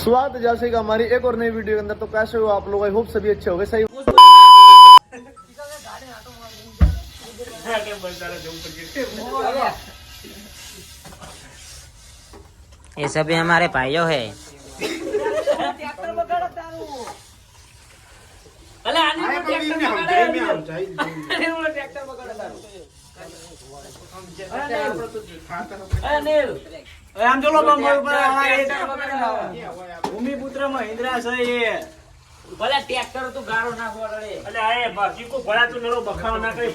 स्वागत है जैसे कि हमारी एक और नई वीडियो के अंदर। तो कैसे हो आप लोग? आई होप सभी अच्छे हो गए। सही ये सभी हमारे भाइयों है। ભૂમિપુત્ર મહિન્દ્રા છે એ ભલે ટ્રેક્ટર તો ગાળો નાખવા પડે એટલે આ બાકી કો ભલા તો નરો બખાવ ના કરી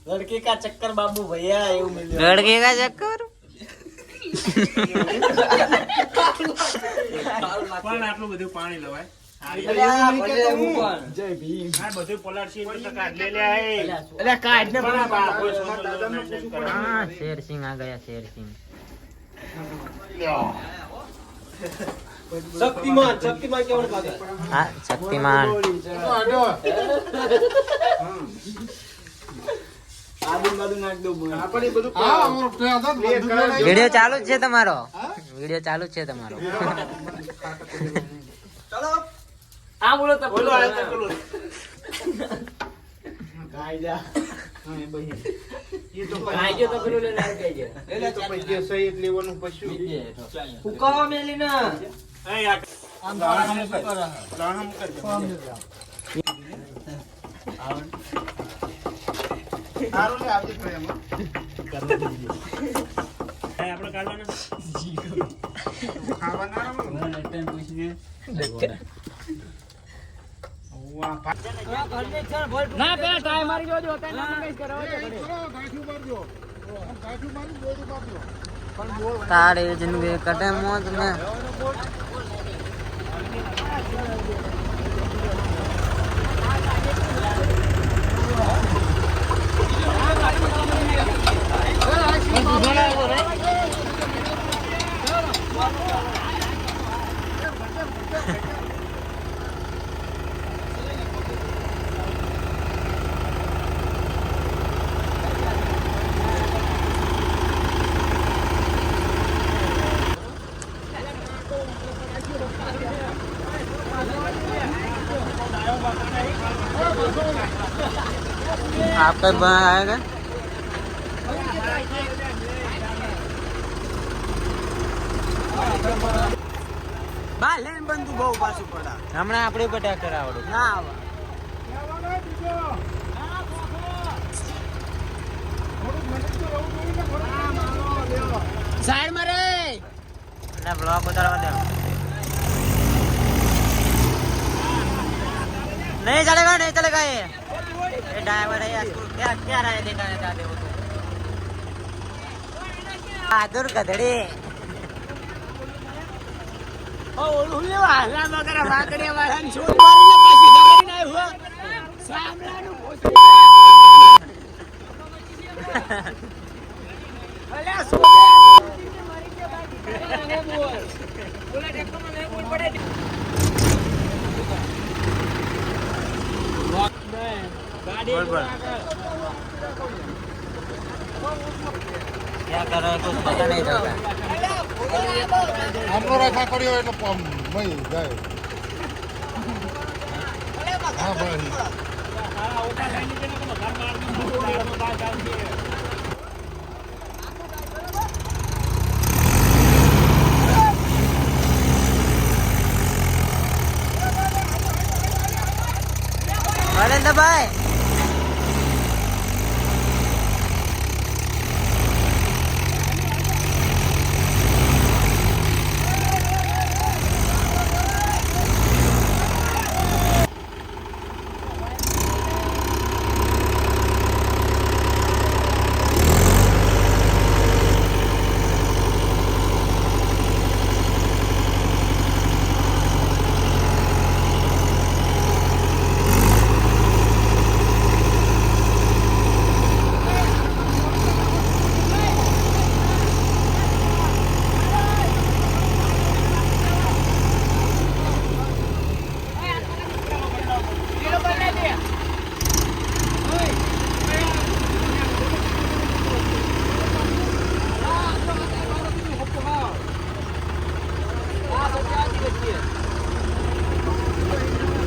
लड़के का चक्कर बाबू भैया એવું મિલ્યો लड़के का चक्कर પણ આટલું બધું પાણી લવાય જય ભીમ આ બધું પલાળસી તો કાઢ લે એટલે કાઢ ને પણ हाँ शेर सिंह आ गया। शेर सिंह શક્તિમાન શક્તિમાન કેવણ ભાગે हाँ शक्तिमान। આદુ બાદુ નાખ દો આપણે બધું वीडियो चालू છે તમારો वीडियो चालू છે તમારો ચલો આ બોલો તો બોલો આ તો બોલો ગાય જા હા એ બહી ये तो गाय जो तो बोलो ले ला के जे ले तो પછી સહી લેવાનું પશુ ફુકાવા મેલી ના એ આમ દાણા કર દાણા કર આરો ને આવતી પ્રેમ કરવા દીજો એ આપણે કાઢવાના ખાવાના ના ટાઈમ પૂછી દે ના પેલા ટ્રાય મારી જોજો હતા ના કઈ કરો તારે જિંદગી કટે મોત में आपका आएगा બાલેન બંધુ બહુ પાછું પડા હમણાં આપણે ઉપર ટ્રેક્ટર આવડું ના આવે સાઈડ માં રે ના બ્લોક ઉતારવા દે नहीं चलेगा ये ड्राइवर है यार क्या क्या रहा है दिखाने चाहते हो तो बहादुर गधड़े ઓલું વાલા મગર વાકડિયા વાળાને છોડ મારીને પાછી દબાઈ ના હુઆ સામલાનું પોતે અલ્યા સોદે મારી કે બાકી બોલ બોલા ટ્રેક્ટરમાં નહીં બોલ પડે गाड़ी क्या कर रहे हैं कुछ पता नहीं चलता हमरो रेखा કર્યો એટલે મય જાય હા ભાઈ હા ઓટા લઈને કે ઘર માર દઉં બાર જાવ છે नरेंद्र भाई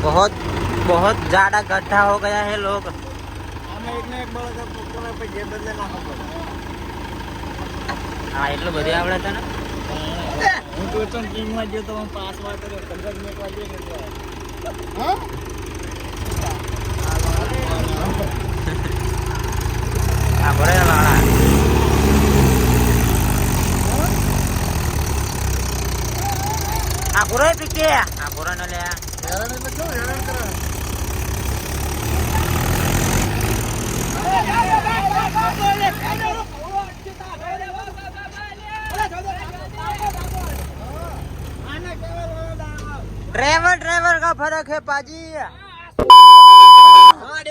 बहुत बहुत ज्यादा गड्ढा हो गया है लोग हाँ એટલું બધું આવડે છે ને હું તો ટીમ માં ગયો તો પાસ વાર કર્યો 15 મિનિટ વાગે આ ભરે વાળા આ પૂરો પીકે આ પૂરો ન લે ड्राइवर का फर्क है पाजी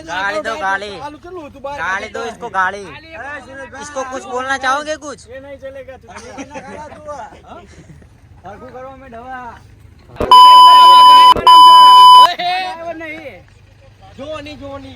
गाड़ी दो गाड़ी गाड़ी दो इसको गाड़ी इसको कुछ बोलना चाहोगे कुछ ये नहीं चलेगा करो में ढवा नहीं जोनी